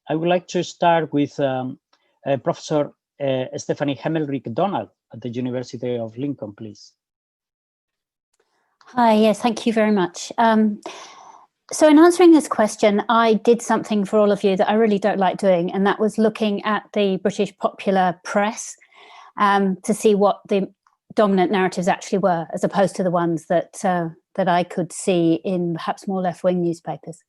I would like to start with Professor Stephany Hemmelrich-Donald at the University of Lincoln, please. Hi, yes, thank you very much. So in answering this question, I did something for all of you that I really don't like doing, and that was looking at the British popular press to see what the dominant narratives actually were, as opposed to the ones that that I could see in perhaps more left-wing newspapers.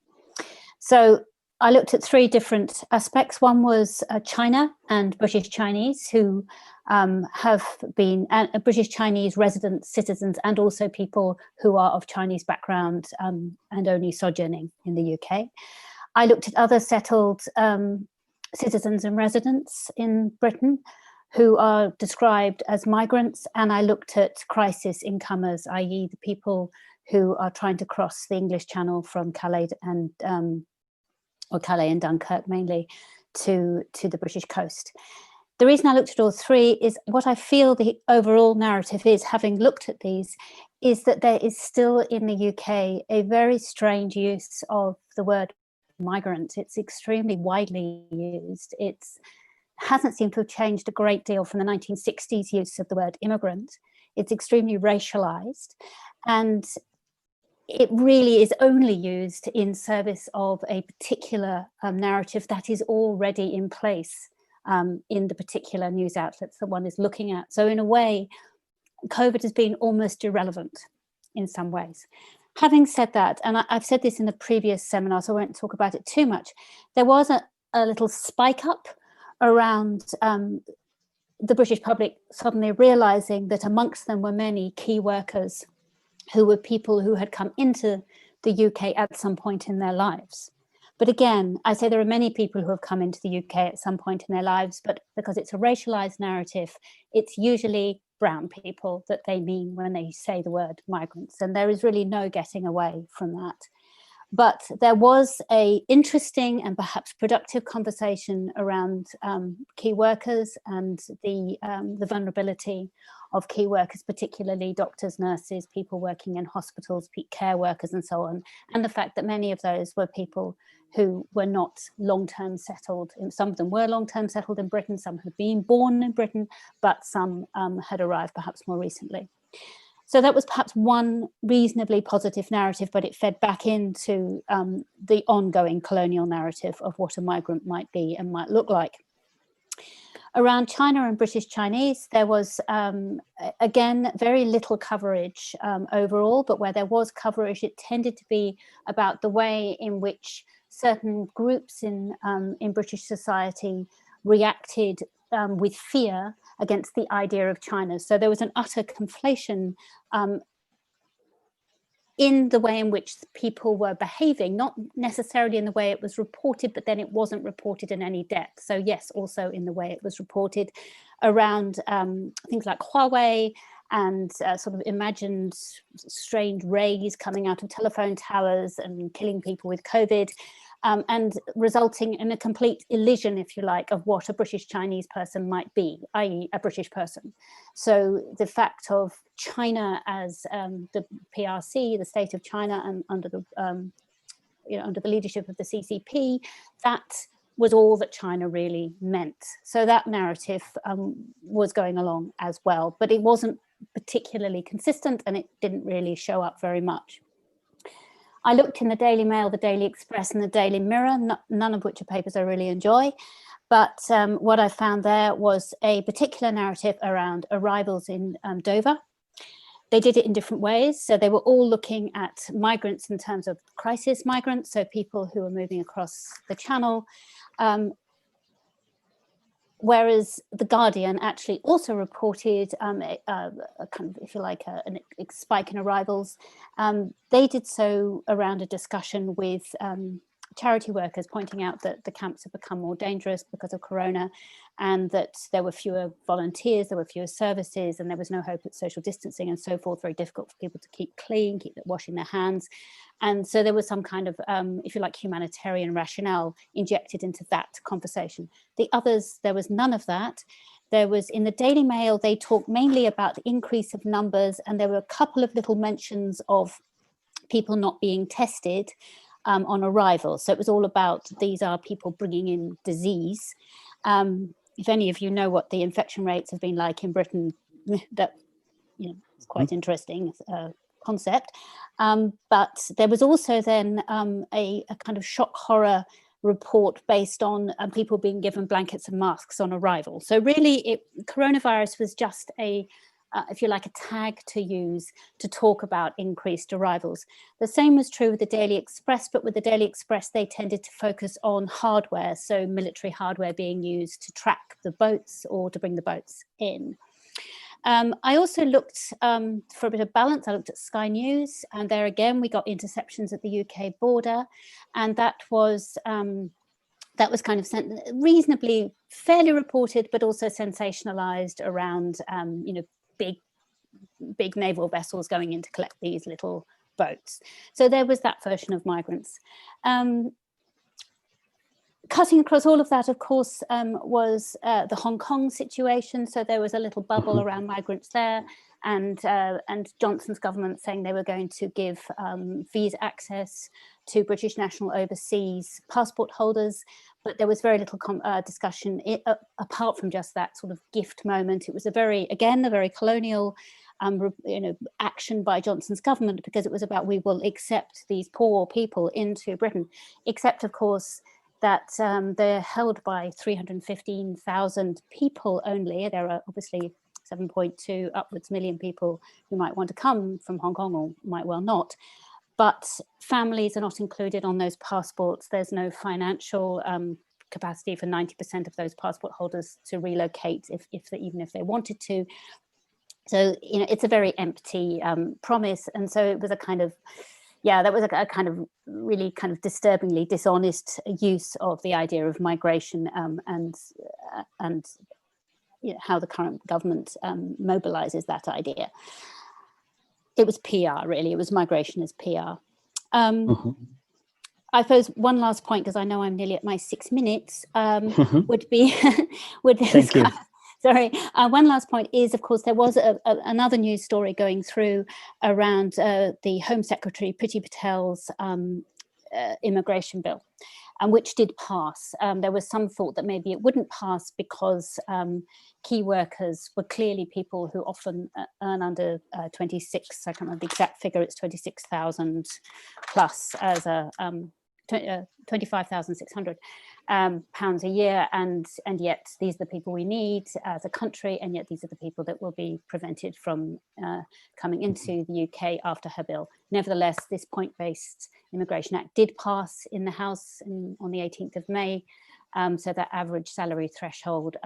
So I looked at three different aspects. One was China and British Chinese, who have been British Chinese resident citizens, and also people who are of Chinese background and only sojourning in the UK. I looked at other settled citizens and residents in Britain who are described as migrants, and I looked at crisis incomers, i.e. the people who are trying to cross the English Channel from Calais and Dunkirk mainly to the British coast. The reason I looked at all three is what I feel the overall narrative is, having looked at these, is that there is still in the UK a very strange use of the word migrant. It's extremely widely used. It hasn't seemed to have changed a great deal from the 1960s use of the word immigrant. It's extremely racialized, and it really is only used in service of a particular narrative that is already in place in the particular news outlets that one is looking at. So in a way, COVID has been almost irrelevant in some ways. Having said that, and I've said this in the previous seminar, so I won't talk about it too much, there was a little spike up around the British public suddenly realizing that amongst them were many key workers who were people who had come into the UK at some point in their lives. But again, I say there are many people who have come into the UK at some point in their lives, but because it's a racialized narrative, it's usually brown people that they mean when they say the word migrants. And there is really no getting away from that. But there was an interesting and perhaps productive conversation around key workers and the vulnerability of key workers, particularly doctors, nurses, people working in hospitals, care workers and so on. And the fact that many of those were people who were not long-term settled. Some of them were long-term settled in Britain, some had been born in Britain, but some had arrived perhaps more recently. So that was perhaps one reasonably positive narrative, but it fed back into the ongoing colonial narrative of what a migrant might be and might look like. Around China and British Chinese, there was, again, very little coverage overall, but where there was coverage, it tended to be about the way in which certain groups in British society reacted with fear against the idea of China. So there was an utter conflation in the way in which people were behaving, not necessarily in the way it was reported, but then it wasn't reported in any depth. So yes, also in the way it was reported around things like Huawei and sort of imagined strange rays coming out of telephone towers and killing people with COVID. And resulting in a complete elision, if you like, of what a British Chinese person might be, i.e. a British person. So the fact of China as the PRC, the state of China, and under the under the leadership of the CCP, that was all that China really meant. So that narrative was going along as well, but it wasn't particularly consistent, and it didn't really show up very much. I looked in the Daily Mail, the Daily Express and the Daily Mirror, none of which are papers I really enjoy. But what I found there was a particular narrative around arrivals in Dover. They did it in different ways. So they were all looking at migrants in terms of crisis migrants, so people who are moving across the Channel. Whereas The Guardian actually also reported a kind of, if you like, a spike in arrivals. They did so around a discussion with charity workers, pointing out that the camps have become more dangerous because of Corona, and that there were fewer volunteers, there were fewer services, and there was no hope at social distancing and so forth, very difficult for people to keep clean, keep washing their hands. And so there was some kind of, if you like, humanitarian rationale injected into that conversation. The others, there was none of that. There was, in the Daily Mail, they talked mainly about the increase of numbers, and there were a couple of little mentions of people not being tested. on arrival. So it was all about, these are people bringing in disease. If any of you know what the infection rates have been like in Britain, that, you know, it's quite interesting concept. But there was also then a kind of shock horror report based on people being given blankets and masks on arrival. So really, coronavirus was just a, if you like, a tag to use to talk about increased arrivals. The same was true with the Daily Express, but with the Daily Express, they tended to focus on hardware, so military hardware being used to track the boats or to bring the boats in. I also looked for a bit of balance. I looked at Sky News, and there again we got interceptions at the UK border, and that was kind of reasonably fairly reported, but also sensationalized around you know, big naval vessels going in to collect these little boats. So there was that version of Migrants. Cutting across all of that, of course, was the Hong Kong situation. So there was a little bubble around migrants there, and Johnson's government saying they were going to give visa access to British national overseas passport holders. But there was very little discussion apart from just that sort of gift moment. It was a very colonial you know, action by Johnson's government, because it was about, we will accept these poor people into Britain, except of course that they're held by 315,000 people only. There are obviously 7.2 upwards million people who might want to come from Hong Kong, or might well not. But families are not included on those passports. There's no financial capacity for 90% of those passport holders to relocate, even if they wanted to. So, you know, it's a very empty promise. And so it was a kind of, yeah, that was a kind of really kind of disturbingly dishonest use of the idea of migration, and you know, how the current government mobilizes that idea. It was PR, really. It was migration as PR. I suppose one last point, because I know I'm nearly at my 6 minutes, would be Thank you. Sorry, one last point is, of course, there was another news story going through around the Home Secretary Priti Patel's immigration bill, and which did pass. There was some thought that maybe it wouldn't pass because key workers were clearly people who often earn under 26, I can't remember the exact figure, it's 26,000 plus as a 25,600 pounds a year, and yet these are the people we need as a country, and yet these are the people that will be prevented from coming into the UK after her bill. Nevertheless, this point-based Immigration Act did pass in the House on the 18th of May, so that average salary threshold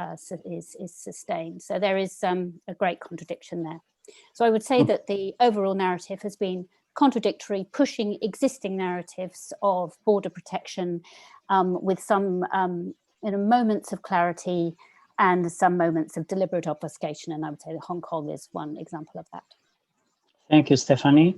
is sustained. So there is a great contradiction there. So I would say that the overall narrative has been contradictory, pushing existing narratives of border protection with some you know, moments of clarity and some moments of deliberate obfuscation. And I would say that Hong Kong is one example of that. Thank you, Stephany.